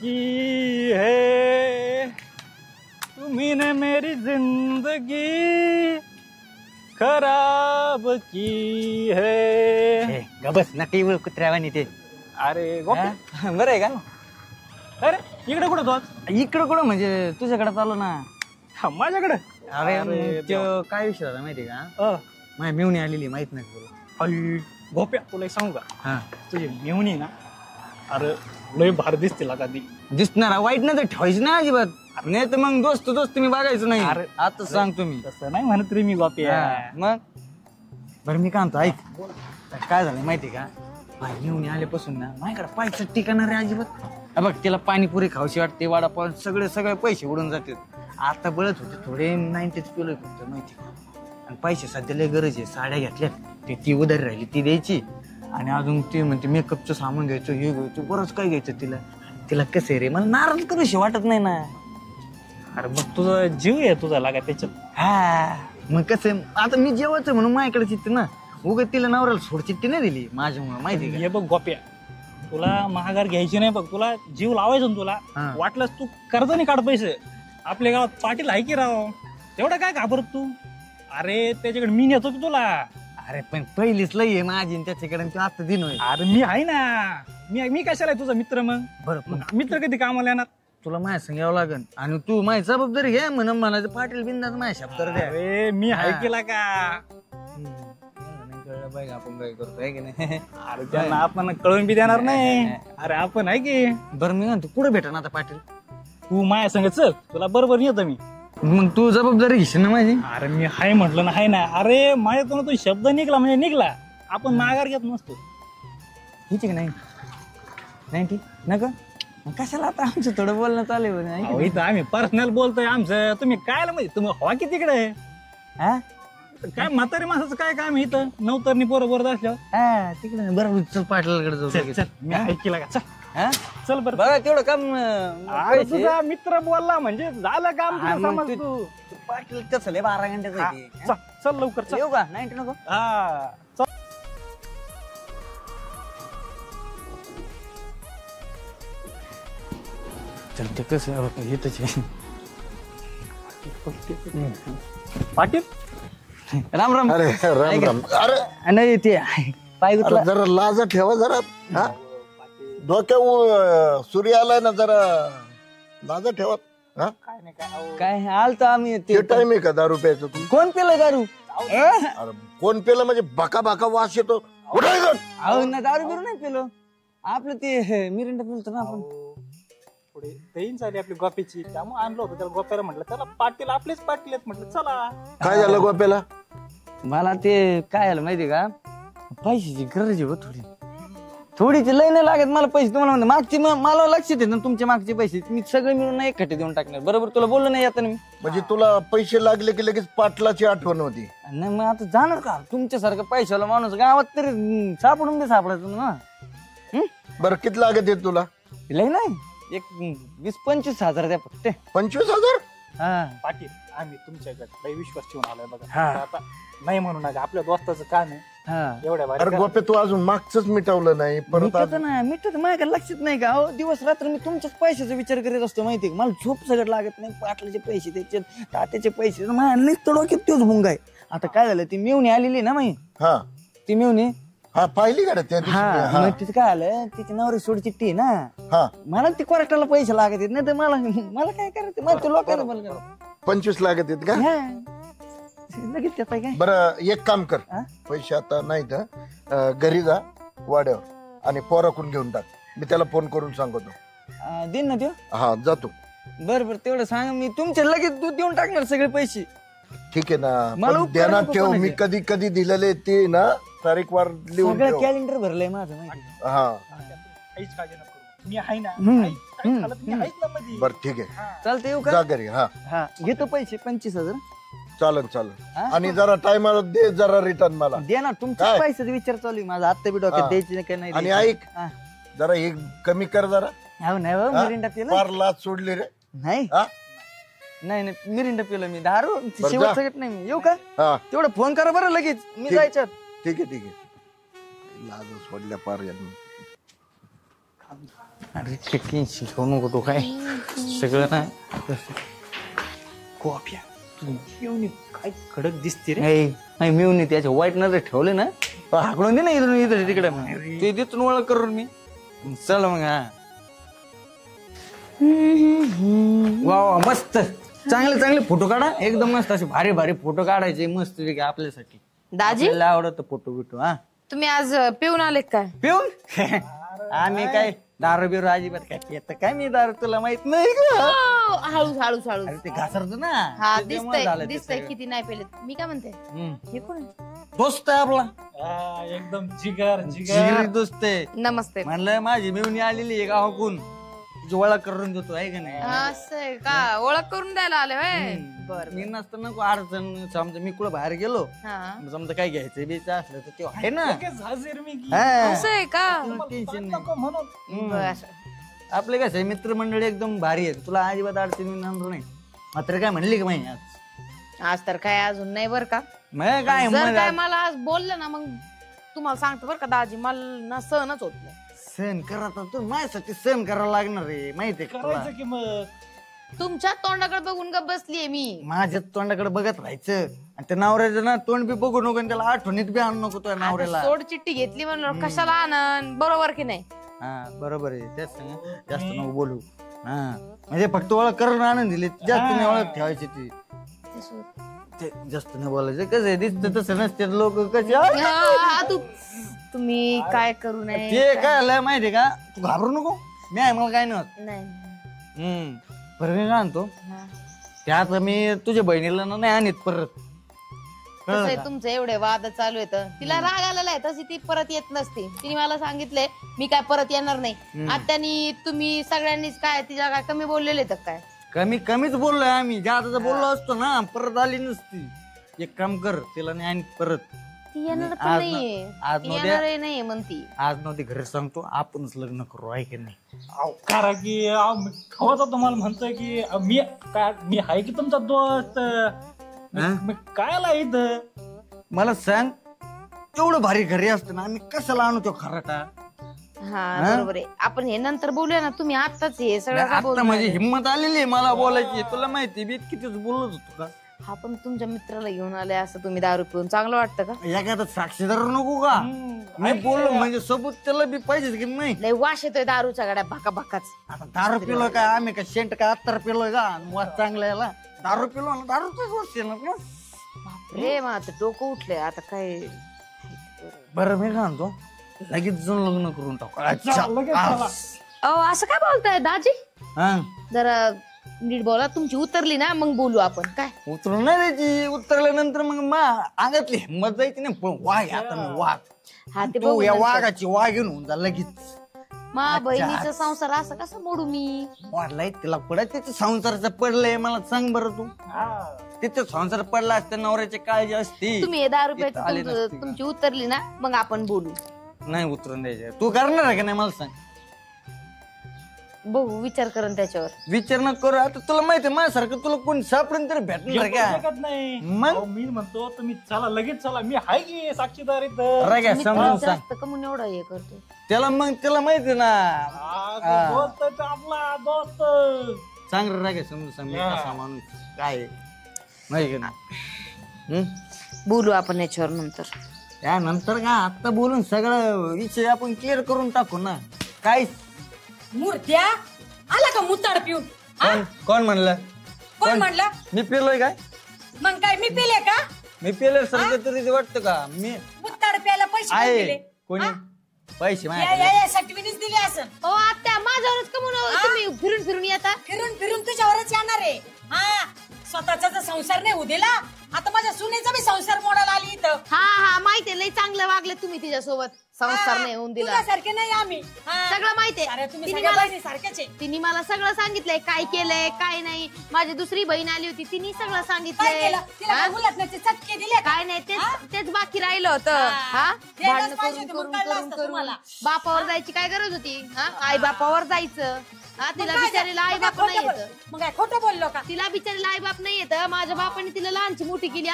की है, तुम्ही ने मेरी जिंदगी खराब की है. गबस नक्की कुत्र्यावानी ते. अरे गोप्या, बरं आहे का? अरे इकडे कुठं तो? इकडं कुठं म्हणजे तुझ्याकडे चाललो ना. माझ्याकडे? अरे तो काय विषय झाला माहिती का? माझी मेवणी आलेली माहित नाही तुला. गोप्या तुला एक सांगू का? हा तुझी मेवणी ना, अरे लय भारी दिसते का ती. दिसणार वाईट नाही तर ठेवायची नाही अजिबात. नाही तर मग दोस्त दोस्त मी बघायचं नाही. अरे आता सांगतो मी तसं नाही म्हणत रे मी गोप्या. मग बरं मी काय म्हणतो ऐक, काय झालं माहिती का? माझी मेवणी आल्यापासून ना माझ्याकडे पैसा ठिकाणा रे अजिबात. बघ तिला पाणीपुरी खाऊशी वाटते, वडापाव, सगळे पैसे उडून जातात. आता बळत होते थोडे 90 किलो फक्त माहिती का. आणि पैसे सध्या लय गरज आहे. साड्या घेतल्यात ती उधारी राहिली ती द्यायची. आणि अजून ती म्हणते मेकअपचं सामान घ्यायचं, हे घ्यायचं, बरंच काय घ्यायचं तिला कसं आहे रे, मला नाराज करूशी वाटत नाही ना. अरे मग तुझा जीव आहे तुझा लागा त्याच्यात. हा मग कसं आता मी जेवायचं म्हणून माझ्याकडे चित्ते ना. उगत तिला नवऱ्याला सोड चिठ्ठी नाही दिली माझ्यामुळे माहिती का. हे बघ गोप्या, तुला महागार घ्यायची नाही बघ, तुला जीव लावायचा ना तुला. वाटलंस तू कर्ज नाही काढ पैसे. आपल्या गावात पाटील आहे की राव, तेवढं काय घाबरत तू. अरे त्याच्याकडे मी नेतो की तुला. अरे पण पहिलीच लई आहे माझी त्याच्याकडे, तू आता दिन होईल. अरे मी आहे ना, मी कशाला आहे तुझा मित्र. मग बरं मित्र कधी कामाला येणार? तुला माझ्या संग यावं लागेल आणि तू माझी जबाबदारी घे म्हणून मला पाटील बिंदाच माझ्या शब्दावर द्या. अरे मी आहे केला का? बघ आपण काय करतो आहे की नाही. अरे त्यांना आपण कळून बी देणार नाही. अरे आपण आहे की. बरं मी म्हणतो पुढे भेटा ना आता पाटील. तू माझ्या संग चल, तुला बरोबर येतो मी. मग तू जबाबदारी घेशील ना माझी. अरे मी हाय म्हटलं ना, हाय ना. अरे माझ्यातून तो शब्द निघला म्हणजे निघला. आपण माघार घेत नसतो. ठीक आहे नाही नाही ठीक नका कशाला आता आमचं थोडं बोलणं चालू आहे. इथं आम्ही पर्सनल बोलतोय आमचं, तुम्ही काय म्हणजे तुम्ही हवा की तिकडे. हा काय म्हातारी माणसाचं काय काम आहे इथं, नवतरणी पोरं बोलत असल्यावर. हा तिकडे बरं चल पाटलाकडे जाऊ. चल मी ऐकला का? चल हा चल बरं. बघा तेवढं काम. अरे तुझा मित्र बोलला म्हणजे झालं काम. समज तू पाटील कसं लय 12 घंट्याचं. चल लवकर चल. येऊ का? 90 नको. हा चल. चल ते कसं येतच पाटील राम राम. अरे राम राम. अरे नाही ते पाय गुतला. जरा लाजा ठेवा जरा. हा डोक्या सूर्य आलाय ना, जरा लाजा ठेवा. हा काय आलतो आम्ही ते टाइम आहे का दारू प्यायचं तू? कोण पेलं दारू? अरे कोण पेलं म्हणजे बाका बाका वास येतो. अहो ना दारू बिरू नाही पेलो. आपलं ते मिरिंडा पिलतो ना आपण. पुढे देईन झाली आपली गोप्याची, त्यामुळे आणलं होतं त्याला. गोप्याला म्हटलं चला पाटील आपलेच पाटील आहेत म्हटलं चला. काय झालं गोप्याला? मला ते काय झालं माहिती का, पैशाची गरज आहे थोडी. थोडीची लय नाही लागत मला पैसे. तुम्हाला म्हणते मागची मला लक्षात येत ना तुमचे मागचे पैसे मी सगळे मिळून नाही एकटे देऊन टाकणार. बरोबर तुला बोललो नाही आता मी. म्हणजे तुला पैसे लागले की लगेच पाटलाची आठवण होती. नाही मग आता जाणार का तुमच्यासारखं पैशाला माणूस गावात तरी सापडून दे सापडायचं ना. बरं किती लागत आहे तुला? लय नाही एक 20-25 हजार द्या फक्त. 25,000? हा पाटील आम्ही तुमच्याकडे लय विश्वास ठेवून आलोय बघा. आता नाही म्हणू नका, आपल्या दोस्ताचं काम आहे. एवढ्या अरे गोप्या तू अजून मागच मिटवलं नाही. परत मिटत माझ्या लक्षात नाही का. दिवस रात्र मी तुमच्याच पैशाचा विचार करीत असतो माहिती का. मला झोप सगळं लागत नाही. पाटलाचे पैसे त्याचे तात्याचे पैसे माझ्या नुसतं डोक्यात तोच भुंगा आहे. आता काय झालं ती मेवणी आलेली ना माही. हा ती मेवणी हा पाहिली का त्या हा मग तिचं काय आलं तिची नवरी सोड चिठ्ठी आहे ना. हा मला ती कोर्टाला पैसे लागत आहेत नाही तर मला काय करायचं. मला ते लोकांना बोल 25 लागत आहेत का? लगेच त्याचा काय. बरं एक काम कर, पैसे आता नाही तर घरी जा वाड्यावर आणि पोराकून घेऊन टाक. मी त्याला फोन करून सांगतो. देईन ना त्यो. हा जातो. बरं तेवढं सांग मी तुमच्या लगेच दूध देऊन टाकणार सगळे पैसे. ठीक आहे ना, पण ध्यानात ठेव मी कधी कधी दिलेले ते ना तारीख वार लिहून ठेव. कॅलेंडर भरलंय माझं माहिती. हा काहीच काळजी नको करू, मी आहे ना. काही झालं तर मी आहेच ना मध्ये. बरं ठीक आहे चालतं येऊ का? जा घरी. हा हा घेतो पैसे 25,000. चालेल आणि जरा टायमाला दे जरा रिटर्न मला. दे ना तुमच्या पैशाचा विचार चालू आहे माझा. आत्ता बी डोक्यात द्यायची काय नाही. आणि ऐक जरा हे कमी कर जरा. हो नाही मिरिंडा पिलं फार लाच सोडली रे. नाही नाही मिरिंडा पिलं मी. दारू शेवट सगळं नाही. मी येऊ का? तेवढं फोन करा बरं लगेच मी जायच्यात. ठीक आहे लाज सोडल्या पार यांनी. अरे टेन्शन घेऊ नको तो काय सगळं ना कॉप्या तू येऊन काय कडक दिसते रे. नाही मिळून त्याच्या वाईट नजर ठेवले ना हाकडून दे ना इथून इथं तिकडे ते तिथून ओळख करून मी चल मग. हा वा वा मस्त चांगले चांगले फोटो काढा एकदम मस्त असे भारी भारी फोटो काढायचे मस्त वेगळे आपल्यासाठी. दाजी आवडत फोटो बिटो. हा तुम्ही आज पिऊन आलेत काय? पिऊन आम्ही काय दारू बिरू अजिबात काय येत काय मी दारू तुला माहित नाही का? हळूच हळूच हळूच. अरे ते घासरत ना हा त्याच्यामुळे झालं ते दिसतंय सगळं. किती नाही पेले. मी काय म्हणते हे कोण आहे? दोस्त आहे आपला हा, एकदम जिगर जिगरी जिगर. दोस्त आहे. नमस्ते. म्हणलं माझी मिळून आलेली आहे गावाकून तुझी ओळख करून देतो आहे का नाही. असं आहे का? ओळख करून द्यायला आले होय. बर मी नसतं नको अडचण समजा मी कुठं बाहेर गेलो समजा काय घ्यायचं बेचं असलं तर ते आहे ना. लगेच हजेर मी की. हा. असं आहे का? टेन्शन नाही. नको म्हणून. बर. आपले कसं आहे मित्रमंडळी एकदम भारी आहे तुला अजिबात अडचणी येणार नाही. मात्र काय म्हणली का माहिती आज आज तर काय अजून नाही बर का. मग काय जर काय मग मला आज बोललं ना मग तुम्हाला सांगतो बर का दाजी मला ना सहनच होत नाही. सहन करा तर तू माझ्यासाठी सहन करावं लागणार आहे माहितीये का तुला. करायचं की मग. तुमच्या तोंडाकडे बघून ग बसलीये मी. माझ्या तोंडाकडे बघत राहायचं आणि त्या नवऱ्याचं ना तोंड बी बघू नको आणि त्याला आठवणीत बी आणू नको तुझ्या नवऱ्याला. सोड चिठ्ठी घेतली म्हणलं कशाला आनंद बरोबर की नाही. हा बरोबर आहे त्याच सांग जास्त नको बोलू. हा म्हणजे फक्त ओळख करून आणून दिली जास्त नाही ओळख ठेवायची ती ते सोड. ते जास्त नाही बोलायचं कसं आहे दिसतं तसं नसते लोक कसे तुम्ही काय करू नये. ते काय आलं माहितीये का तू घाबरू नको मी आहे मला काय नाही होत. नाही. बरं मी काय आणतो हा. त्यात मी तुझ्या बहिणीला ना नाही आणत परत. कसं आहे तुमचं एवढे वाद चालू आहेत तिला राग आलेला आहे तशी ती परत येत नसते. तिने मला सांगितलंय मी काय परत येणार नाही. आत्यानी तुम्ही सगळ्यांनीच काय तिला काय कमी बोललेले तर काय? कमीच बोललोय आम्ही जास्त बोललो असतो ना परत आली नसती. एक काम कर तिला नाही आणि परत ती येणार पण आज नाहीये. आज ती नव्हत्या. येणार नाही म्हणती. आज नव्हती घरी सांगतो आपणच लग्न करू आहे की नाही. अहो, करा की खवाचा तुम्हाला म्हणतोय की मी आहे की तुमचा दोस्त. मग काय आला इथं. मला सांग एवढं भारी घरी असतं ना आम्ही कशाला आणू तो खराटा. हा बरोबर आहे. आपण हे नंतर बोलूया ना. तुम्ही आत्ताच हे सगळं का आता बोलताय? माझी हिंमत आलेली आहे मला बोलायची तुला माहिती मी कितीच बोलत होतो का. हा पण तुमच्या मित्राला घेऊन आले असं तुम्ही दारू पिऊन चांगलं वाटतं का? एखादा साक्षीदार नको का. मी बोललो म्हणजे सबूत त्याला बी पाहिजेच की नाही. लय वास येतोय दारूच्या गाड्या भाका भाकाच. आता दारू पिलो काय आम्ही काय शेंट काय अत्तर पिलोय का वास चांगला याला दारू पिलो ना दारूच वास येणार ना. रे मग आता डोकं उठलंय आता काय. बरं मी काय म्हणतो लगेच जाऊन लग्न करून टाकू. लगेच चला. अहो असं काय बोलताय दाजी? हा जरा नीट बोला. तुमची उतरली ना मग बोलू आपण. काय उतरून नाही द्यायची उतरल्यानंतर मग अंगातली हिंमत जायची नाही पण वाघ आता मी वाघ. हा ते तू बघू या नंतर. वाघाची वाघ घेऊन होऊन जा लगेच. मा बहिणीचा संसार असं कसं मोडू मी? वाढलाय तिला पडत तिचं संसाराचं पडलंय मला सांग बरं तू. तिथं संसार पडला असता नवऱ्याची काळजी असती. तुम्ही हे दारू इथं आली नसती प्यायची का? तुमची उतरली ना मग आपण बोलू. नाही उतरून द्यायचे तू करणार आहे का नाही मला सांग. बघू विचार करून त्याच्यावर. विचार न करू आता तुला माहिती माझ्यासारखं तुला कोणी सापडेल तरी भेटणार येऊ का. शकत नाही. मग? अहो, मी म्हणतो तुम्ही चला लगेच चला. मी आहे की साक्षीदार इथं. राग आहे, मी समजून तर सांग जास्त कमून एवढं हे करतो. त्याला मग त्याला माहिती ना. हा, दोस्त आहे तो आपला दोस्त. सांग रे राग आहे, समजून सांग मी हा. कसा माणूस काय आहे. माहिती का ना. बोलू आपण याच्यावर नंतर. त्यानंतर का आता बोलून सगळं विषय आपण क्लिअर करून टाकू ना. काय मूर्त्या आला का मुताड पिऊन? कोण म्हणलं कोण म्हणलं? मी पेलोय काय. मग काय मी पिले का? मी पेलोय सारखं तरी वाटतं का मी मुताड प्यायला पैसे कोण आहे दिले? कोणी पैसे या माझ्याकडे. या या सर्टिफिकेट दिले असं. ओ आत्या माझ्यावरच कमून तुम्ही फिरून फिरून येता. फिरून फिरून तुझ्यावरच येणार आहे. हा स्वतःचा जर संसार नाही उद्याला आता माझ्या सुनेचा बी संसार मोडायला आली इथं. हा माहितीये लय चांगलं वागले तुम्ही तिच्यासोबत. संसार नाही होऊन दिला. तुझ्यासारखे नाही आम्ही. हा. सगळं माहितीये. अरे तुम्ही तिने सगळ्या मला- बहिणी सारख्याच आहे. तिने मला सगळं सांगितलंय काय केलंय काय नाही. माझी दुसरी बहीण आली होती तिने सगळं काय सांगितलंय. केलं? तिला हा? काय मुलातण्याचे चटके दिले का? काय नाही हा? तेच बाकी राहिलं होतं. हा. हा द्यायलाच भांडण पाहिजे करून होतं, करून मग कळलं करून असतं करून तुम्हाला. बापावर जायची काय गरज होती. हा आई बापावर जायचं. हा मग तिला काय बिचारीला आई मग बाप काय नाही खोटं येत. बोल- मग काय खोटं बोललो का? तिला बिचारीला आई बाप नाही येत. माझ्या बापाने तिला लहानची मोठी केली.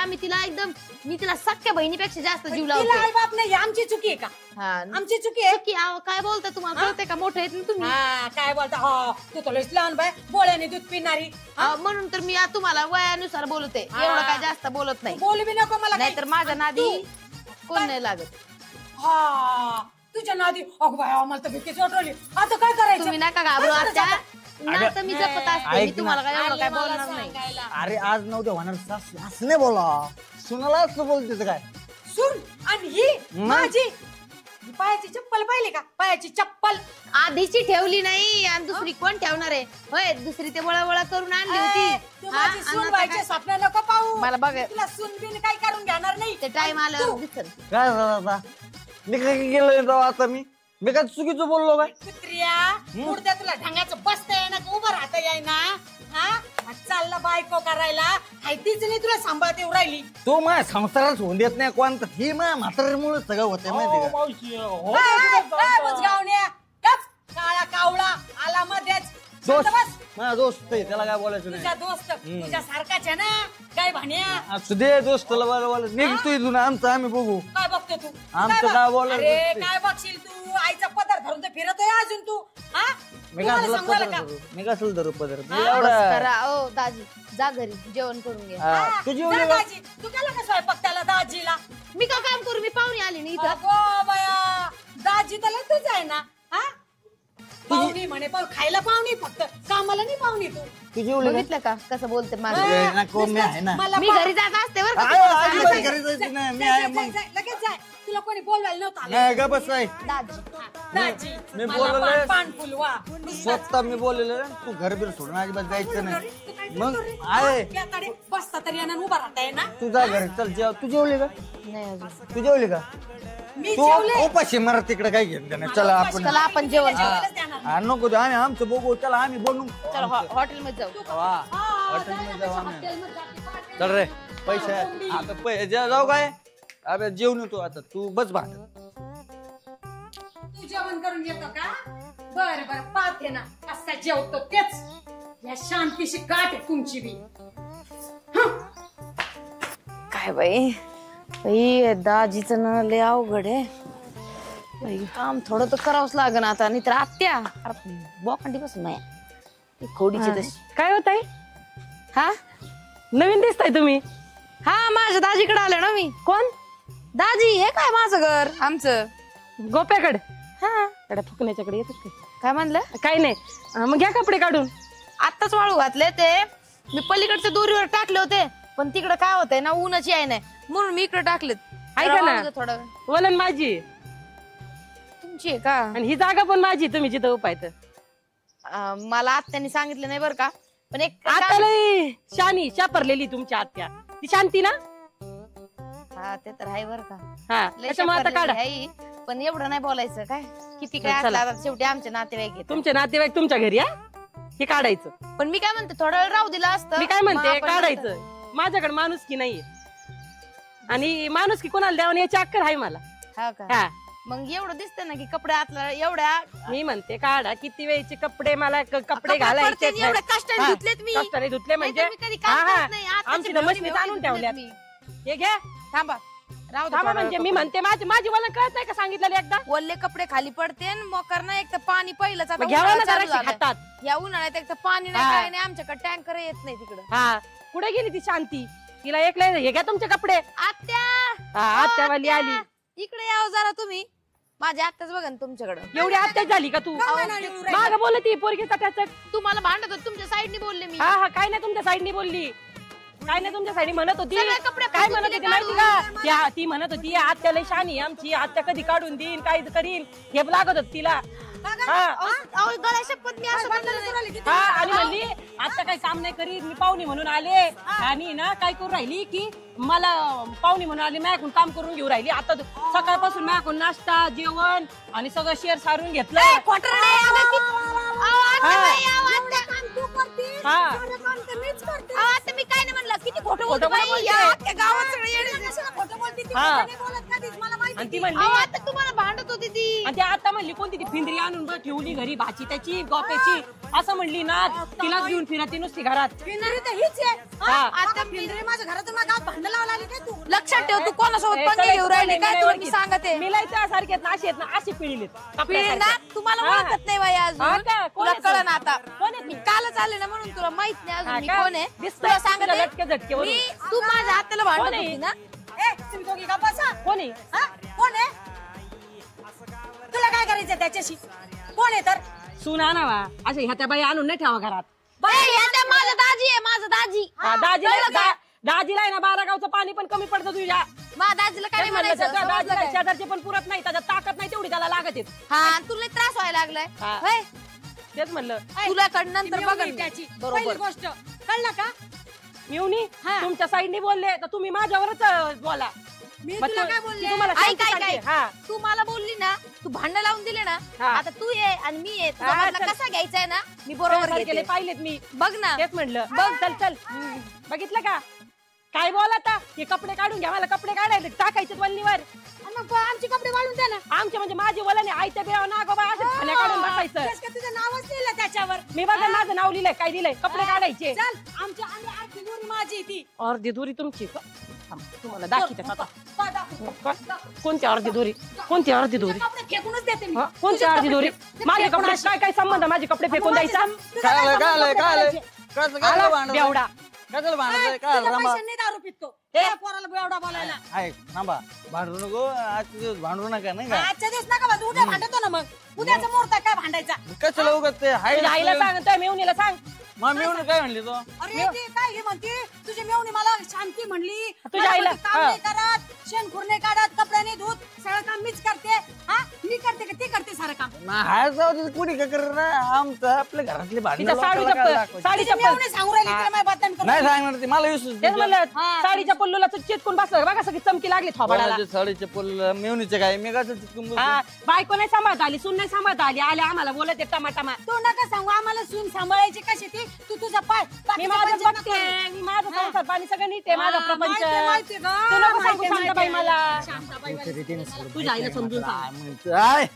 मी तिला सख्या बहिणीपेक्षा जास्त जीव तिला लावतो. आई बाप नाही आमची चुकी आहे का? हा आमची चुकी आहे. चुकी काय बोलता तुम्हाला कळतंय का मोठे आहेत ना तुम्ही हा काय बोलता हो तू तर लयच लहान बाय बोळ्याने दूध पिणारी म्हणून तर मी तुम्हाला वयानुसार बोलते एवढं काय जास्त बोलत नाही बोलू बी नको मला काही. नाहीतर माझ्या नादी कोण नाही लागत हा तुझ्या नादी अगं बाय आम्हाला तर भीतीच वाटवली आता काय करायचं तुम्ही नका घाबरू आत्या ना तर मी जपत असते मी ऐक ना. तुम्हाला काय एवढं काय मला बोलणार नाही सांगायला. अरे आज नव्हते होणार सासू असं नाही बोला सुनाला असं बोलते काय सुन आणि ही माझी ही पायाची चप्पल पाहिली का पायाची चप्पल आधीची ठेवली नाही आणि दुसरी कोण ठेवणार आहे होय दुसरी ते वळा करून आणली तू होती माझी सून व्हायचे स्वप्न नको पाहू मला बघ तुला सून बिन काय काढून घेणार नाही ते टाइम आल्यावर दिसल काय झालं आता मी काय गेलोय तेव्हा आता मी काय चुकीचं बोललो काय कुत्र्या मुर्द्या तुला ढंगाचं बसता येईना का उभं राहता येईना हा चालला बायको करायला हाय तीच नाही तुला सांभाळत येऊ राहिली तो माझ्या संसारात होऊन देत नाही कोणतं हे माझ्या म्हातारीमुळे सगळं होतंय माहिती का मावशी हो बुजगावण्या काळा कावळा आला मध्येच शांत दोस्त बस. माझा दोस्त आहे त्याला काय बोलायचं नाही तुझा दोस्त तुझ्या सारखाच आहे ना काय भाण्या असू दे दोस्ताला बरं बोलायचं निघतो इथून आमचं आम्ही बघू काय बघते तू आमचं काय बोलायला अरे दिसतंय? काय बघशील तू आईचा पदर धरून तर फिरतोय अजून तू हा मी तू काय मला तुला सांगवायला पदर का? धरू? मी काय धरू पदर तू बस एवढा करा ओ दाजी जा घरी जेवण करून घे हा, हा, तुझी जा एवढी दाजी तू केला का स्वयंपाक त्याला दाजीला मी काय काम करू मी पाहुणे आली ना इथं अगो बया दाजी त्याला तुझ आहे ना हा पाहुणी म्हणे पण खायला पाहुणी फक्त कामाला नाही पाहुणी तू तुझी एवढी बघितलं का कसं बोलते माझं ए, नको मी आहे ना मला मी घरी जात असते बरं का आहे, तुम्हाला आहे, सांगते. आहे, घरी जायचं नाही, मी जाय, आहे जाय, मग जाय, लगेच जाय तुला कोणी बोलवायला नव्हतं आलं. नाही का बस आहे दाजी दाजी मी मला बोलवलंय. पान फुलवा स्वतः मी बोललेलं तू घरबीर सोडून अजिबात जायचं नाही तू काय मग करतो रे? आहे याकडे बसता तरी यांना उभा राहता ये ना तुझा घरी चल जेव तू जेवली का नाही अजून तू जेवली का मी तू जेवले उपाशी मारा तिकडे काय घेत नाही चला आपण चला आपण जेवण जेवायलाच देणार. हा, नको ते आम्ही आमचं बघू चला आम्ही बनवू चला हॉटेलमध्ये जाऊ वा हा, हॉटेलमध्ये जाऊ आम्ही हॉटेलमध्ये जाते. चल रे पैसे आहेत. आता जाऊ काय अबे जेवून येतो आता तू बस बा तू जेवण करून येतो का बर बर पाहते ना कसा जेवतो तेच या शांतीशी गाठ आहे तुमची बी काय बाई बाई दाजीचं ना लय अवघड आहे बाई काम थोडं तर करावंच लागन आता नाही तर आत्या बोकांडी बसून नाही ती खोडीची तशी काय होत आहे हा नवीन दिसताय तुम्ही हा माझ्या दाजीकडे आले ना मी कोण दाजी हे काय माझं घर आमचं गोप्याकडे हा कडे फुकण्याच्याकडे येतात काय काय म्हणलं काही नाही मग घ्या कपडे काढून आत्ताच वाळू घातले ते मी पलीकडच्या दोरीवर टाकले होते पण तिकडे काय होतंय ना ऊनची आहे नाही म्हणून मी इकडे टाकलेत ऐका ना. वाळू दे थोडं वेळ. वलन माझी तुमची आहे का आणि ही जागा पण माझी तुम्ही जिथं उपाय तर मला आत्याने सांगितलं नाही बरं का पण एक आता लई शानी शापरलेली तुमची आत्या ती शांती ना हा ते तर आहे बरं का हा लय त्याच्यामुळे आता शापरलेली काढा आहे, पण एवढं नाही बोलायचं काय किती काय चला. असलं आता शेवटी आमचे नातेवाईक आहेत तुमचे नातेवाईक तुमच्या घरी या हे काढायचं पण मी काय म्हणते थोडा वेळ राहू दिला असतं मी काय मग म्हणते आपण काढायचं माझ्याकडे माणुसकी नाहीये आणि माणुसकी कोणाला द्यावं याची अक्कल आहे मला नंतर. हा का हा मग एवढं दिसतं ना की कपडे आतला एवढ्या मी म्हणते काढा किती वेळचे कपडे मला कपडे कपडे घालायचे पडते, एवढ्या कष्टाने हा, धुतलेत मी कष्टाने धुतले म्हणजे नाहीतर मी कधी काम हा, हा. करत नाही. आत्ताचे आमची तर मेवणी मशनीत आणून धुतलेत ठेवल्यात मी. हे घ्या थांबा राहू दे थांबा थोडा म्हणजे वेळ मी कपडे. म्हणते माझी मला कळत नाही का सांगितलेलं एकदा वल्ले कपडे खाली पडते आणि मोकर ना एक तर पाणी पहिलंच आता मग घ्यावा ना उन्हाळा चालू जराशी झालाय. हातात या उन्हाळ्यात एक तर पाणी नाही हा. काय नाही आमच्याकडे टँकर येत नाही तिकडं हा कुठे गेली ती शांती तिला एकला हे घ्या तुमचे कपडे आत्या हा आत्यावाली आत्या, आली इकडे यावं जरा तुम्ही माझ्या आत्याच बघा ना तुमच्याकडे एवढी आत्याच झाली का तू माग बोलती पोरगी चटाचट तुम्हाला भांडत होत तुमच्या साईडनी बोलले मी हा हा काय नाही तुमच्या साईडनी बोलली काय नाही तुमच्या साईडनी म्हणत होती सगळे कपडे काय म्हणत धुतले होती माहिती का ती म्हणत होती आत्या लय शानी आमची आत्या कधी काढून देईन काय करीन हे लागत होत तिला हा अहो, गळ्या शपथ मी असं म्हणलं नाही. हा आणि म्हणली आता काही काम नाही करीत मी पाहुणी म्हणून आले आणि ना काय करू राहिली की मला पाहुणी म्हणून आली माझ्याकडून काम करून घेऊ राहिली आता सकाळपासून माझ्याकडून नाश्ता जेवण आणि सगळं शेअर सारून घेतलं खोटं नाही, अगं ती- अहो, आत्या बाई, अहो, आत्या. हा अहो, आत्या, मी काय नाही म्हणलं किती खोटं खोटं बोलतो बाई. बोलते. या आत्या गावात सगळे येडे झाले. खोटं बोलते ती, हा. खोटं नाही बोलत कधीच. मला माहिती आणि ती म्हणली अहो, आता तुम्हाला भांडत होती ती. आणि ती आता म्हणली कोणती ती फिंदरी आणून बघ ठेवली घरी भाची त्याची गोप्याची असं म्हणली ना तिलाच घेऊन फिरती नुसती घरात. फिंदरी तर हीच आहे हा. आता फिंदरी माझ्या घरातून माझ्या गावात भांडण लावला आली काय तू लक्षात ठेव तू कोणासोबत पंगे घेऊन राहिली काय तुला मी सांगते. मिलायच्या सारखे ना अशी आहेत ना अशी पिढीलेत पिढी ना तुम्हाला हा. ओळखत नाही बाई हा अजून का? कोण तुला आहे कळलं तू? ना आता. कोण आहे मी तू? कालच आले ना म्हणून तुला माहित नाही हा अजून मी का? कोण आहे. दिसतंय तुला तुझ्या लटके सांगते झटकेवरून. मी तू माझ्या हाताला कोण भांडत आहे? होती ना. ए तुम्ही दोघी का बसा कोण आहे? हा? कोण आहे तुला काय करायचं त्याच्याशी कोण आहे तर सून आणावा असं ह्या त्या बाई आणून नाही ठेवा घरात. ए, याच्या माझा दाजी आहे माझा दाजी. हा, दाजीला आहे ना 12 गावचं पाणी पण कमी पडतं तुझ्या. माझ्या दाजीला काय तेच नाही म्हणलं म्हणायचं त्या दाजीला समजलं काय? शेजारचे पण पुरत नाही त्याच्यात ताकद नाही तेवढी त्याला लागत येत. हा तुला त्रास व्हायला लागलाय हा. होय? तेच म्हणलं तुला कड नंतर ती बघ मेवणी त्याची बरोबर. पहिली गोष्ट कळलं का मिवनी हा. तुमच्या साईडनी बोलले तर तुम्ही माझ्यावरच बोला. मी मग तुला तू- काय ती बोलले तुम्हाला ऐक शांती ऐक सांगते. ऐक हा. तू मला बोलली ना तू भांडण लावून दिले ना हा. आता तू ये आणि मी ये तुझा हा, बदला चल. कसा घ्यायचा ना मी बरोबर केले घेते. पाहिलेत मी बघ ना तेच म्हणलं बघ चल चल बघितलं का काय बोल आता हे कपडे काढून घ्या मला कपडे काढायचे टाकायचे वल्लीवर आणि मग आमचे कपडे वाळून द्या ना आमचे म्हणजे माझी वलाने आयत्या बिया ना गो असे खाण्या काढून बसायचं. तेच का तुझं नावच लिहिलं त्याच्यावर मी बघा माझं नाव लिहिलंय काय दिलंय कपडे काढायचे. चल आमच्या आणि आरती दोरी माझी ती अर्धी दोरी तुमची का? थांब, तुम्हाला दाखवते आता. पा दाखव. कोणती अर्धी दोरी कोणती अर्धी दोरी कपडे फेकूनच देते मी हा, कोणती अर्धी दोरी माझे कपडे काय काय संबंध माझे कपडे फेकून द्यायचा. काय आलंय काय आलंय काय आलंय कसं आला भांडण बेवडा. कसं भांडण काय आलं रामा पैशांनी दारू पितो त्या पोराला बेवडा बोलायला ऐक थांबा भांडू नको आजचे दिवस भांडू नका नाही का आजच्या दिवस नका भांडू, उद्या भांडतो ना मग उद्याचा मुहूर्त काय भांडायचा कसं उगत ते हाय तुझ्या आईला सांगतोय मेवणीला सांग मग मी म्हणून काय म्हणली तो अरे ती काय घे म्हणते तुझी मेवणी मला शांती म्हणली तुझ्या मला आईला- म्हणते, काम हा. नाही करत शेणखूर नाही काढत कपड्याने धुत सगळं काम मीच करते हा मी करते का ती करते सारं काम हाय जाऊ दे कुणी काय करत ना आमचं आपल्या घरातले भांडण तिचा साडी चप्पल साडी तुझी चप्पल मेवणी सांगू राहिली तिला माझ्या बदनाम करून. नाही सांगणार ते मला विश्वास तेच म्हणलं हा. साडीच्या पल्लूला तू चिटकून बसलं बघा सगळी चमकी लागली थोबाडाला. कोणाचे साडीचे पल मेवणीचे काय मी कसं चिटकून बसू? हा, बायको नाही सांभाळता आली सून नाही सांभाळता आली आले आम्हाला बोलत आहे टमाटमा. तू नका सांगू आम्हाला सून सांभाळायची कशी ती तू तुझा पाय मी बाकीचं माझं पंचायत नको बघते करू. मी माझं संसार पाणी सगळं नीट आहे माझा हा, प्रपंच. माहिती गं, तू नको सांगू माहिती, शांताबाई माहिती. मला. शांताबाई तरी तिने सोडून तुझ्या आईला काय समजून म्हटलं, सांग. म्हणतं, आय.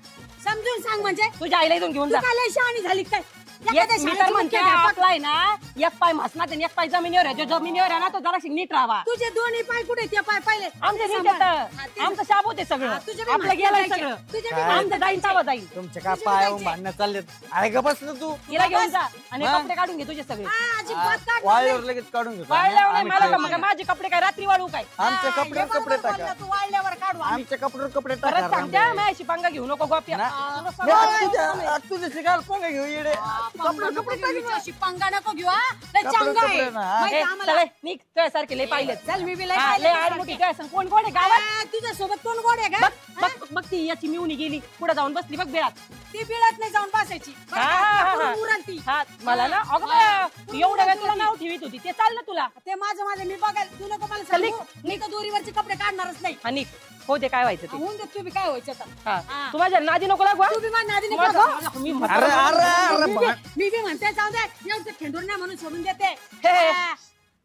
समजून सांग म्हणजे तुझ्या आईला इथून घेऊन तू जा. काय लय शहाणी झाली काय एक एखाद्या मी तर शाळेत म्हणते मुख्य अध्यापक- आपला आहे ना एक पाय म्हसनात आणि एक पाय जमिनीवर आहे जो जमिनीवर आहे ना तो जरा नीट राहावा. तुझे दोन्ही पाय कुठे ते पाय पाहिले आमचं नीट सांभाळ. हा, येतं ते- आमचं शाबूत आहे सगळं हा, तुझे बी आपलं म्हातारे गेलंय जायचे. सगळं तुझे बी काय? म्हातारे आमचं जाईन जायचे. तावं जाईल. तुमच्या काय तुझे पायावर जायचे. भांडणं चाललेत आहे का बसलं तू तिला घेऊन जा आणि हा? कपडे काढून घे तुझे सगळे. हा, अजिबात काढणार वाळल्यावर नाही. लगेच काढून घेतो वाळल्यावर नाही आम्ही मला का ठेवतो. मग माझे कपडे काय रात्री वाळू काय आमच्या हा, कपड्यावर हे कपडे बरोबर टाका बोलला, तू वाळल्यावर काढू आम्ही. आमच्या कपड्यावर कपडे परत टाका सांगते रामभाऊ. माझ्याशी पंगा घेऊ नको गोप्या. ना? मी आज तुझ्या शिकायला पण घेऊ येडे पंगा नको घेऊ, हिच्याशी पंगा नको घेऊ हा. लय कपडे- चांगलं आहे. कपडे ना, हा. माहिती ए, आहे आम्हाला. चले, निघ तुझ्यासारखे लय पाहिले चल मी बी लय लय पाहिले आडमुठी तुझ्यासारखे. काय सांग कोण कोण आहे गावात आ, तुझ्यासोबत कोण गोड आहे बघ का बघ बघ ती याची मिवणी गेली पुढे जाऊन बसली बघ बेळात. ती बिळत नाही जाऊन बसायची बरं हा, का? हा, त्या हा. पुढं उरण ती. हा मला ना अगं बाया, एवढं काय तुला नाव ठेवीत होती ते चाललं तुला. ते माझं मी बघायला तू नको मला चल, सांगू मी तर दोरीवरचे कपडे काढणारच नाही आणि हो ते काय व्हायचं ते होऊन दे तू बी काय व्हायचं तर. हा हा. तू माझ्या नादी नको लागू हा. तू बी माझ्या नादी नको माझं- लागू. मी अरे म्हातारं- अरे अरे मी बी म्हणते जाऊ दे एवढं खेंडूर नाही म्हणून सोडून देते हे, हा.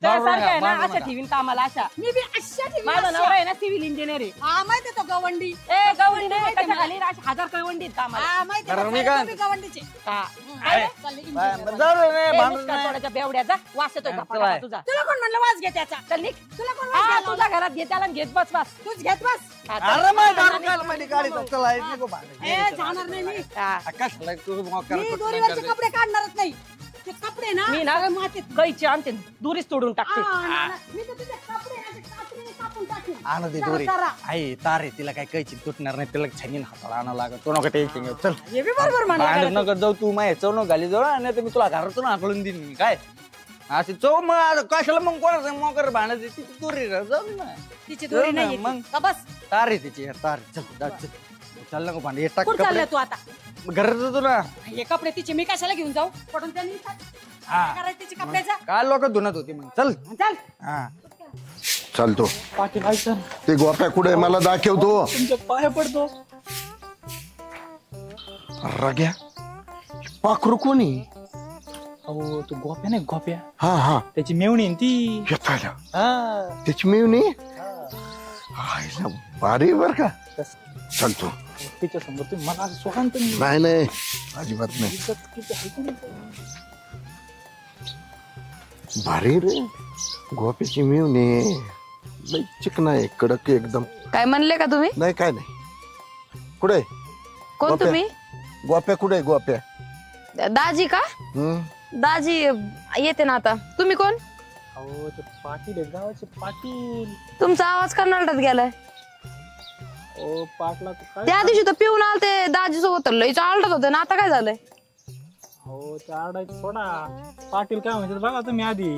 तुझ्यासारखं आहे ना बाळू अशा नका. ठेवीन कामाला अशा. मी बी अशा ठेवी माझा अशा. नवरा आहे ना सिव्हिल इंजिनियर आहे. हा माहिती आहे तो गवंडी ए गवडी नाही माहिती त्याच्या मला. खाली अशी 1000 कळवंडी आहेत कामाला. हा माहिती आहे, बरं, मी खरं काय तो बी गवंडीचे हा. आहे. चालले बा- इंजिनियर. जाऊ दे रे, ए, भांडण मुस्कान नाही. तोंडाच्या बेवड्या जा वास येतोय हा, गप्पा चला. गप्पा तुझा. तुला कोण म्हणलं वाज घे त्याचा चल निघ. तुला कोण हा वाज घ्यायला तुझ्या घरात घे त्याला आणि घेत बस बस. तूच घेत बस हा, चल. अरे मग दारू प्यायला मध्ये गाडी चला हे नको भांडण. ए जाणार नाही मी हा. कशाला तू मोकार मी कुठं दोरीवरचे करते? कपडे काढणारच नाही ते कपडे ना मी ना सगळे मातीत कैची आणते दुरीच तोडून टाकते. मी तर तुझे कपडे असे कात्रीने कापून टाकीन. आणू दे जरा- दोरी जरा. आई तारे तिला काय कैची तुटणार नाही तिला छानीन हाताला आणावं लागत तू नको टेन्शन घेऊ चल हे बी बरोबर म्हणलं भांडण नको जाऊ तू माझ्या चव घाली जाऊ नाही तर मी तुला घरातून हाकलून देईन मी काय असे चव मग आता कशाला मग कोणाचं मोकर भांडण तिची दोरी राह, जाऊ दे ना तिची दोरी जाऊ ना, नाही मग का बस तारे तिची तारे चल जा, चल चल नको भांडे टाक कुठं कपडे चाललं तू आता घरात जातो ना हे कपडे तिचे मी कशाला घेऊन जाऊ पडून त्यांनी हा. काय करायचं तिचे कपड्याचा काय लोक धुनत होती मग चल चल हा चालतो पाटील ऐका ते गोप्या कुठे मला दाखवतो तुमच्या पाया पडतो. रग्या पाखरू कोणी अहो तो गोप्या नाही गोप्या हा हा त्याची मेवणी आहे ना ती. येतायला हा त्याची मेवणी आईला भारी बर का सांगतो तिच्या समोर तुम्ही मला असं सोहान तुम्ही नाही नाही अजिबात नाही इज्जत किती आहे का नाही? भारी रे गोप्याची मिळून लय चिकना आहे कडक आहे एकदम काय म्हणले का तुम्ही? नाही काय नाही कुठे कोण गोप्या. तुम्ही? गोप्या कुठे गोप्या दाजी का? दाजी येते ना आता. तुम्ही कोण? अहो ते पाटील आहेत गावाचे पाटील. तुमचा आवाज कर्नाटकात गेलाय. ओ पाटला काय त्या दिवशी तर पिऊन आलते दाजी सोबत लईच आलटत होते ना, आता काय झालंय? हो ते आरडायचं सोडा. पाटील काय म्हणतात बघा तुम्ही आधी.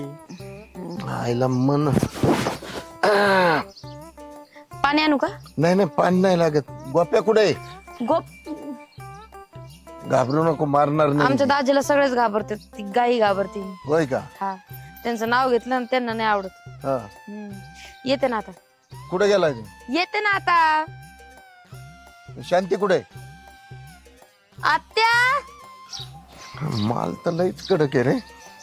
आईला मन पाणी आणू का? नाही नाही पाणी नाही लागत. गोप्या कुठे गोप घाबरू नको मारणार नाही. आमच्या दाजीला सगळेच घाबरते, ती गाई घाबरते. होय का? हा त्यांचं नाव घेतलं ना त्यांना नाही आवडत. हा येते ना आता. कुठे गेलाय येते ना आता. शांती कुठे? आत्या माल तर लईच कडक आहे रे.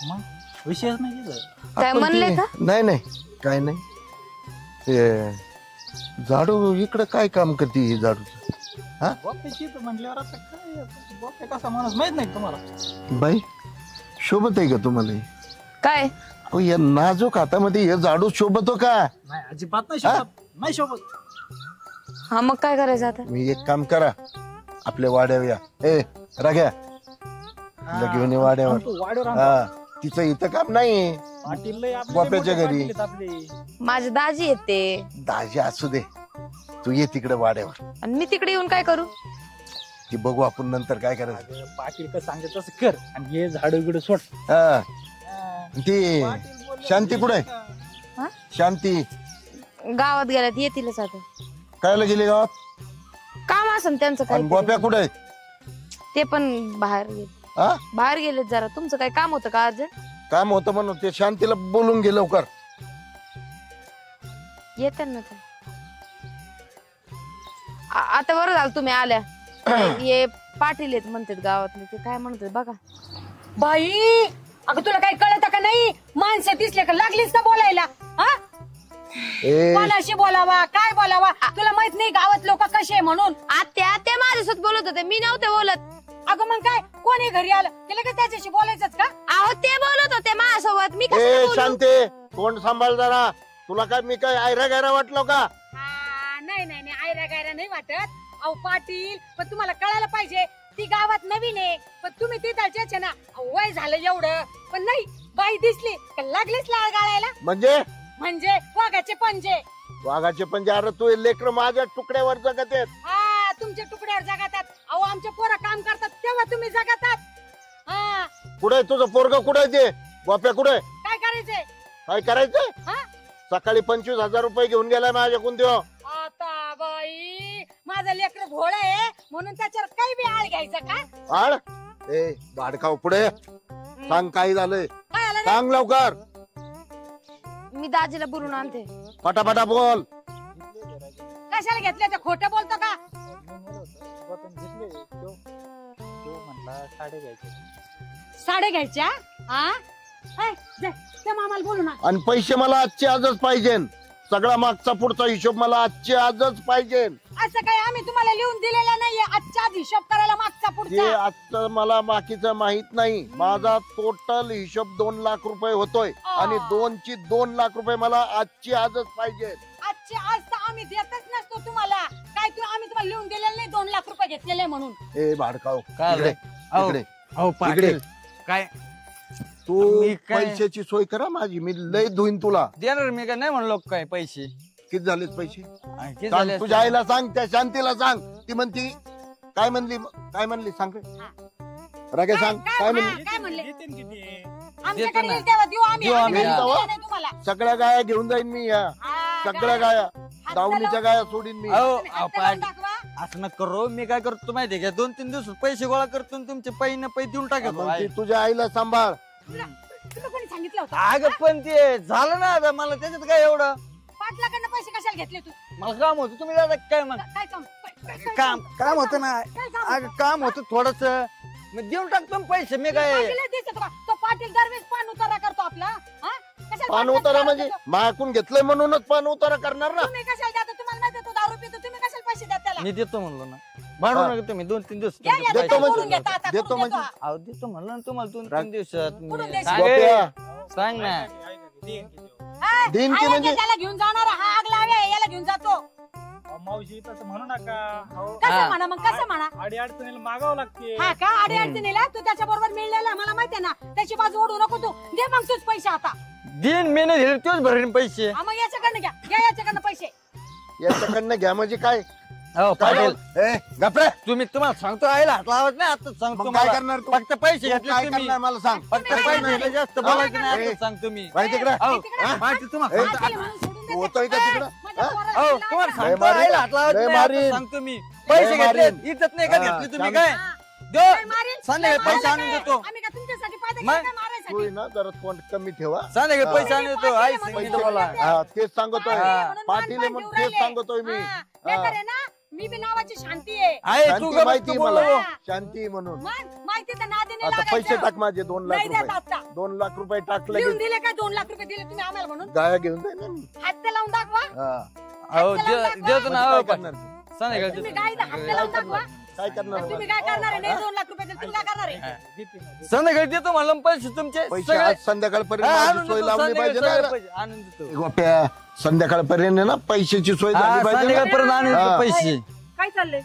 मग विषयच नाही तिथं. काय आपण म्हणले ते- का? नाही नाही काय नाही ते झाडू इकडं काय काम करते ही झाडू? हा गोप्याची तर म्हटल्यावर आता काय गोप्या कसा माणूस माहित नाही का तुम्हाला? बाई शोभत आहे का तुम्हाला? काय अहो, या नाजूक हातामध्ये हे झाडू शोभतो का? नाही अजिबात नाही शोभत. नाही शोभत. हा मग काय करायचं आता? मी एक काम करा आपल्या वाड्यावर या. ए राग्या घेऊन ये वाड्यावर. आणतो, वाड्यावर आणतो. हा तिचं इथं काम नाही. पाटील लय आपले गोप्याच्या मोठे घरी. पाटील आहेत आपले. माझे दाजी येते दाजी असू दे तू ये तिकडे वाड्यावर. आणि मी तिकडे येऊन काय करू? ती बघू आपण नंतर काय करायचं. अगं, पाटील कसं सांगत तसं कर आणि हे झाड उघड सोड. हा हा. ती पाटील बोलले शांती कुठे? हा? शांती गावात गेल्यात, येतीलच आता. कायला गेली गावात? काम असेल त्यांचं आणि गोप्या काय, कुठे? ते पण बाहेर गेले. हा बाहेर गेलेत जरा. तुमचं काय काम होतं का अर्जंट? काम होतं म्हणून ते शांतीला बोलून गे लवकर. येते ना ते. आता बरं झालं तुम्ही आल्या. हे पाटील आहेत म्हणतात गावातले, ते काय म्हणतात बघा. बाई अगं तुला काही कळत का नाही? माणसं दिसले का लागलीच ना बोलायला. हा ए कोणाशी बोलावा काय बोलावा तुला माहित नाही गावात लोक कसे म्हणून. आत्या ते माझ्यासोबत बोलत होते, मी नव्हते बोलत. अगं मग काय कोणी घरी आलं की लगेच त्याच्याशी बोलायचंच का? अहो ते बोलत होते माझ्यासोबत, मी कसं ए बोलू? शांती तोंड सांभाळ जरा. तुला काय मी काय आयरा गायरा वाटलो का? नाही नाही नाही आयरा गायरा नाही वाटत. अहो पाटील पण तुम्हाला कळायला पाहिजे ती गावात नवीन आहे पण तुम्ही तिथालच्याच आहे ना. अहो, वय झालं एवढं पण नाही बाई दिसली का लागलीच लाळ गाळायला. म्हणजे वाघाचे पंजे. वाघाचे पण अरे तू लेकर माझ्या तुकड्यावर जगत आहेत. हा तुमच्या तुकड्यावर जगातात. अहो आमचे पोरं काम करतात तेव्हा तुम्ही जगातात. हा कुठे तुझं पोरग कुठे ते? गोप्या कुठे? काय करायचंय? काय करायचंय? हा सकाळी 25,000 रुपये घेऊन गेलाय माझ्याकडून त्यो. आता बाई माझं लेकर भोळ आहे म्हणून त्याच्यावर काही बी आळ घ्यायचा का? आड ए भाडकाव पुढे सांग काय झालंय काय आलं नाही? सांग लवकर. मी दाजीला बोलून आणते. पटापटा बोल. कशाला घेतलं ते खोटं बोलतो का? म्हटला साडे घ्यायचे. साडे घ्यायच्या. हा हाय, जा, त्या मामाला बोलू ना. आणि पैसे मला आजचे आजच पाहिजे. सगळा मागचा पुढचा हिशोब मला आजचे आजच पाहिजे. असं काय आम्ही तुम्हाला लिहून दिलेलं नाहीये आजच्या आज हिशोब करायला मागचा जे पुढचा. आजचं मला बाकीचं माहित नाही. माझा टोटल हिशोब 2 लाख रुपये होतोय आणि 2ची 2 लाख रुपये मला आजची आजच पाहिजे. आजचे आज तर आम्ही देतच नसतो तुम्हाला. काय तू आम्ही तुम्हाला लिहून दिलेलं नाही 2 लाख रुपये घेतलेले म्हणून. ए भाडकाव काय इकडे अहो, इकडे अहो पाटील काय तू मी काय- पैशाची सोय करा माझी. मी लय धुईन तुला. देणार मी काय नाही म्हणलो काय पैसे किती झालेत पैसे? किती सांग झाले तुझ्या आईला सांग त्या शांतीला सांग. ती म्हणती काय म्हणली सांग रागे सांग काय म्हणली. काय म्हणले? येतील किती? आमच्याकडे ना. येईल तेव्हा देऊ आम्ही. देऊ आम्ही आम्ही, काही हा. दिलेलं नाही तुम्हाला. सगळ्या गाया घेऊन जाईन मी. या हा, सगळ्या गाय. गाया हात दावणीच्या लावून- गाया सोडीन मी. अहो तुम्ही अहो, हात लावून पाटील दाखवा. असं न करू. मी काय करतो माहितीये का 2-3 दिवस पैसे गोळा करतो आणि तुमचे पैसे देऊन टाकतो. मग ती तुझ्या आईला सांभाळ. तुला कोणी सांगितलं होतं? अगं पण ते झालं ना आता मला त्याच्यात काय एवढं. पाटलाकडनं पैसे कशाला घेतले तू? मला काम होतं तुम्ही दादा काय मग काय काम? काय काम होतं ना. काय काम? अगं काम होतं थोडस मी देऊन टाकतो ना पैसे. मी काय पाटीलच दिसतो का? तो पाटील दरवेळेस पान उतारा करतो आपला. हा? कशाला पान पाटलाचं उतारा काम म्हणजे करतो? मायाकून घेतलंय म्हणूनच पान उतारा करणार ना. तुम्ही कशाला जाता? तुम्हाला मी देतो म्हणलो ना, भांडू नका तुम्ही 2-3 दिवस घ्या, घ्या, देतो म्हणजे- करून घेता आता, देतो करून म्हणजे- देतो. अहो देतो म्हणलं ना तुम्हाला 2-3 दिवसात कुठून मी. देशील? सांग गोप्या. सांग ना. हा, देईन की आला म्हणजे- की त्याला घेऊन जाणार हा आग लावे याला घेऊन जातो. अहो, मावशी तसं म्हणू नका. अहो, कसं म्हणा मग कसं म्हणा. अडी अडचणीला मागावं लागते. हा का अडी अडचणीला तू त्याच्या बरोबर मिळलेला मला माहितीये ना, त्याची बाजू ओढू नको तू. दे मग तूच पैसे आता. दिन मेहनत दिले तोच भरेन पैसे. हा, मग याच्याकडनं घ्या याच्याकडनं पैसे. याच्याकडनं घ्या म्हणजे काय हो काय पाटील बोल? ए, गप्रे. तुम्हाला सांगतो आईला हात लावत नाही आता सांगतो मग काय मला. करणार तू? फक्त पैसे तू घेतले काय तुम्ही. करणार मला सांग. फक्त तुम्ही पैसे काय घेतले जास्त बोलायचं नाही आता सांगतो मी. माहिती तिकडे अहो, तिकडे. पाटील तुम्हाला ए, सांगतो. काय केलं म्हणून सोडून देते? होतोय का तिकडं? माझ्या हा? पोराला अहो, तिला तुम्हाला आता- सांगतो मारीन. आईला हात लावत लय नाही आता मारीन. सांगतो मी. पैसे लय घेतले मारीन. इज्जत नाही का हा, घेतली तुम्ही शांत. काय हा. दो काय मारील? संध्याकाळी काय पैसे आणून काय? देतो. आम्ही का तुमच्यासाठी पैदा मग? केला काय तू मारायसाठी? ना जरा तोंड कमी ठेवा. संध्याकाळी पैसे आणून देतो आई पैसे सांगितलं मला. हा, तेच सांगतोय म्हणून पाटील मान म्हणून मान तेच ठेवून सांगतोय मी. राहिले. हा, नाहीतर आहे ना मी बी नावाची शांती आहे. आई तू शांती गप्प माहिती बोल मला नको. शांती म्हणून. मग माहिती तर नादी नाही आता लागायचं. पैसे टाक माझे 2 लाख नाही देत रुपये. आता. 2 लाख रुपये टाकले लिहून दिले काय 2 लाख रुपये दिले तुम्ही आम्हाला म्हणून गाया घेऊन जाईल ना मी. हात लावून दाखवा. हा. अहो हात लावून दाखवा. देतो ना म्हणजे अहो, काय करणार तू? संध्याकाळी तुम्ही देतो. काय हात लावून दाखवा. काय करणार तुम्ही काय करणार आहे नाही 2 लाख रुपये दिले तुम्ही काय करणार आहे? संध्याकाळी देतो म्हणलं पैसे तुमचे पैसे सगळे. आज संध्याकाळपर्यंत हा, माझी आणून सोय देतो, लावली पाहिजे ना संध्याकाळी याला. पैसे आणून देतो. गोप्या संध्याकाळपर्यंत आहे ना पैशाची सोय हा, झाली पाहिजे ना. संध्याकाळपर्यंत आणून हा. देतो पैसे. काय चाललंय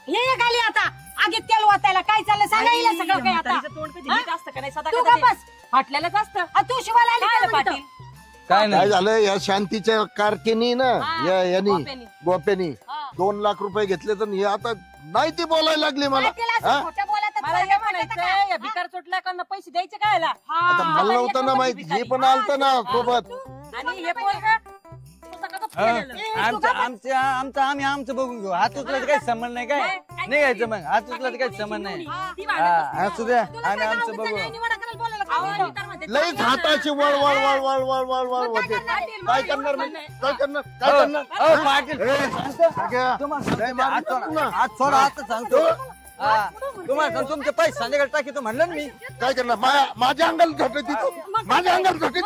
ये खाली आता आगीत तेल वाचायला काय चाललंय सांगा येईल सगळं काय आता. म्हातारीचं तोंड कधी नीट असतं का नाही सदा तू कधी गप्पस. फाटलेलंच असतं. तू शिवायला आली काय काय आलं म्हणतो? पाटील काय काय नाही झालं या शांतीच्या कारकिनी ना हा, यांनी गोप्यानी. गोप्यानी हा. 2 लाख रुपये घेतले तर हे आता नाही ती बोलायला लागली मला. काय केलं असं हा? खोटं बोलत तर मला तुला हे काय वाटतं का? म्हणायचं या भिकार चोटल्याकडनं पैसे द्यायचे काय याला? आता हा. मला नव्हतं ना माहित हे पण आलत ना सोबत. आणि हे पोरगं स्वतः का गप्प हो. केलेलं? आमचं बघून घेऊ. हात उचलायचं काही संबंध नाही काय नाही घ्यायचं मग हात उचलायचं काही संबंध नाही. ती हा, भांडत असू द्या तुला आणि काय आमचं गावाचं बघू. काय निवाडा करायला बोलायला अहो, का? भिकार म्हणते, लईच चांगलं आहे ना. हाताची वळ वळ वळ वळ वळ वळ वळ मग काय होते. करणार? काय करणार मी? काय करणार काय अहो, करणार अहो, पाटील सगळ्या- तुम्हाला सांगतो लय मी, हात मारतात सोडा, पुन्हा. हात सोडा आता सांगतो हा, तुम्हाला सांगतो तुमचे पैसे संध्याकाळी टाकी तो म्हणलं ना मी काय करणार माझ्या अंगाला झटती तू माझ्या अंगाला झटती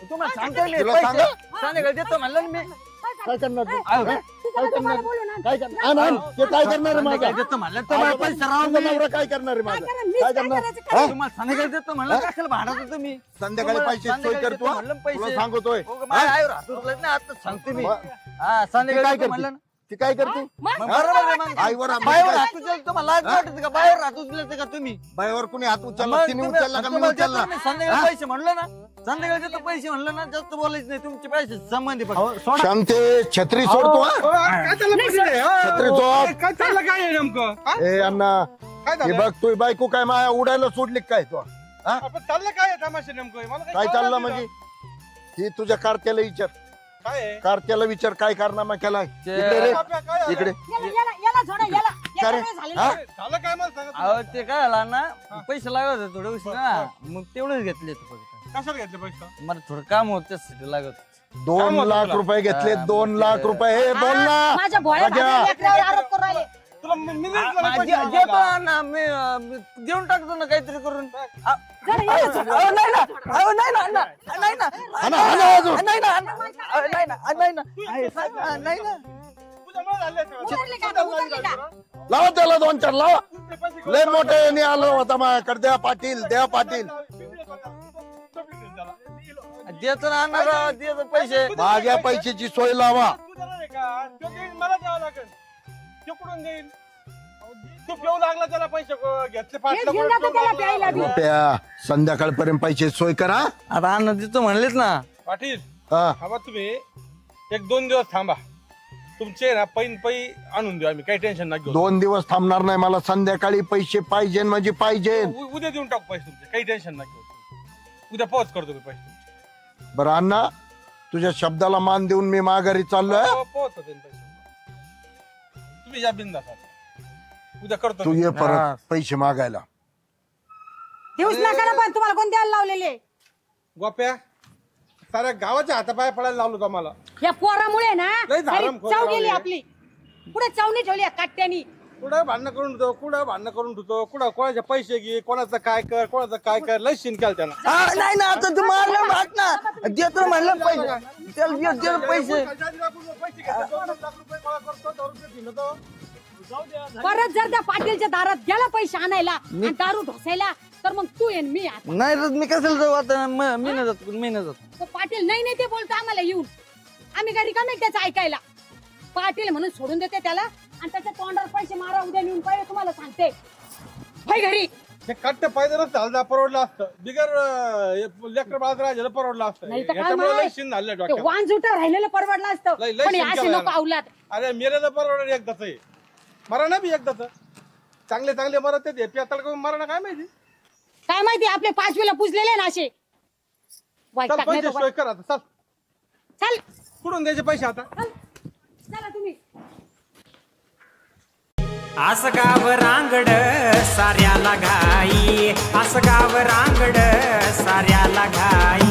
तुम्हाला सांगतो मी तुला पैसे सांगा? संध्याकाळी देतो म्हणलं ना मी काय करणार तू अहो, काय करणार काय करणार आण, आण. ते काय करणार आहे माझा संध्याकाळी देतो म्हणलं तुम्हाला पैसे राहून तुझा मी नवरा काय करणार आहे माझा करा, मीच काय काय करणार करायचं हा? तुम्हाला संध्याकाळी देतो म्हणलं कशाला भांडत तुम्ही संध्याकाळी पैसे सोय संध्याकाळी करतो देतो म्हणलं पैसे. तुला सांगतोय हो, माझ्या आईवर हात उचलत नाही आता सांगतो मी मग- हा ती संध्याकाळी काय देतो करते म्हणलं ना ती काय करते मग बरोबर आहे मग आईवर हात बाहेर उचलायचं. हात उचलत तुम्हाला लाज वाटते का बाहेर हात उचलत का तुम्ही बाईवर कुणी हात उचलला मग तिने तुम्ही- उचलला का मी तुम्हाला उचलला देतो मी संध्याकाळी पैसे म्हणलं ना संध्याकाळी देतो पैसे म्हणलं ना जास्त बोलायचं नाही तुमचे पैसे संबंधी फक्त शांते छत्री सोडतो हा? छत्री सोड काय चाललं काय आहे नेमकं ए अण्णा काय हे बघ तू बायको काय माया उडायला सोडली काय तो आपण चाललं काय आहे तमाशा नेमकं मला काही काय कळलं चाललं नाही म्हणजे ही तुझ्या कारत्याला विचार काय आहे? कारत्याला विचार काय कारनामा केला इकडे रे आपल्या काय झालं? इकडे याला झोडा याला काय रे? याला काय झालेलं हा? आहे? झालं काय मला सांगा तुम्ही? अहो ते काय झालं ना पैसे लागत होते थोडे उशीर ना मग तेवढेच घेतले ते फक्त कशाला घेतले पैसे मला थोडं काम होत त्यासाठी लागत होतं. 2 लाख रुपये घेतले 2 लाख रुपये हे बोल ना माझ्या भोळ्या राजा. भाकरी लेकरावर आरोप करू राहिले. तुला मी दिले तुला माझी- पैसे देतो मागायला. ना मी देऊन टाकतो ना काहीतरी करून जरा याला झोडा. अहो, नाही ना अहो, नाही ना अण्णा. नाही ना हाणा, हाणा अजून. नाही ना अण्णा. अहो, नाही ना नाही ना नाही ना तुझ्यामुळे झाले सगळं. उतरले का आता? उतरले का? लावा त्याला 2-4 लावा तुझे पैसे घेऊन लय मोठे यांनी आलो होता माझ्याकडे द्या पाटील द्या पाटील देतो ना अण्णा राव, देतो पैसे माझ्या पैशाची सोय लावा तू देणार आहे का? तो देईन, मला द्यावं लागेल. तो कुठून देईन? तू पिऊ लागला त्याला पैसे घेतले हे फाटलं घेऊन परत जातो त्याला प्यायला बी. रुपया संध्याकाळपर्यंत पैसे सोय करा आता अण्णा देतो म्हणलेच ना पाटील हा थांबा तुम्ही 1-2 दिवस थांबा तुमचे ना पै आणून देऊ आम्ही काही टेन्शन नाही घेऊ 2 दिवस थांबणार नाही मला संध्याकाळी पैसे पाहिजे म्हणजे पाहिजे उद्या देऊन टाकू पैसे तुमचे काही टेन्शन नाही घेऊ उद्या पोहोच करतो मी पैसे तुमचे बरं अण्णा तुझ्या शब्दाला मान देऊन मी माघारी चाललोय पोहोच होते पैसे तुम्ही या बिंदास आता. उद्या करतो तू मी. ये परत पैसे मागायला देऊच नका ना पण तुम्हाला कोण द्यायला लावलेले गोप्या साऱ्या गावाच्या हातापाय पडायला लावलो आम्हाला या पोरामुळे ना लय सारी धारम खोर चव गेली लावली. आपली पुढे चवणी ठेवली या काट्यानी कुठं भांडणं करून ठेवतो कुठं कोणाचे पैसे घे कोणाचं काय कर लय शिन केलं त्यानं. नाही ना आता तू मारलं भात ना देतो म्हणलं पैसे त्याला दे पैसे. परत जर त्या पाटीलच्या दारात गेला पैसे आणायला आणि दारू ढोसायला तर मग तू येईन मी आता. नाही मी कशाला जाऊ आता मी नाही जातो. तो पाटील नाही ते बोलतो आम्हाला येऊन आम्ही घरी का नाही त्याचं ऐकायला. पाटील म्हणून सोडून देते त्याला आणि त्याच्या तोंडावर पैसे मारा उद्या नेऊन पाहिजे तुम्हाला सांगते. भाई घरी ते कट्ट पाहिजे नसतं परवडलं असतं बिगर लेकर बाजार राहिलेलं परवडलं असतं. नाही तर काय याच्यामुळे लय म्हणाय? शिन झालं ते डोक्यात. वांजुटा राहिलेलं परवडलं असतं लय पण हे शिन असे केलं नको यानं. अवलाद. अरे मेरेला परवडलं एकदाच आहे मरा ना बी एकदाच चांगले मरत ते पेताळ करून मरा ना काय माहिती. काय माहिती आपले 5वीला पुजलेले ना असे. चल वैताग नाही पैसे तो सोय कर आता चल. चल कुठून द्यायचे पैसे आता. चला तुम्ही. असं गाव रांगड साऱ्याला घाई असं गाव रांगड साऱ्याला घाई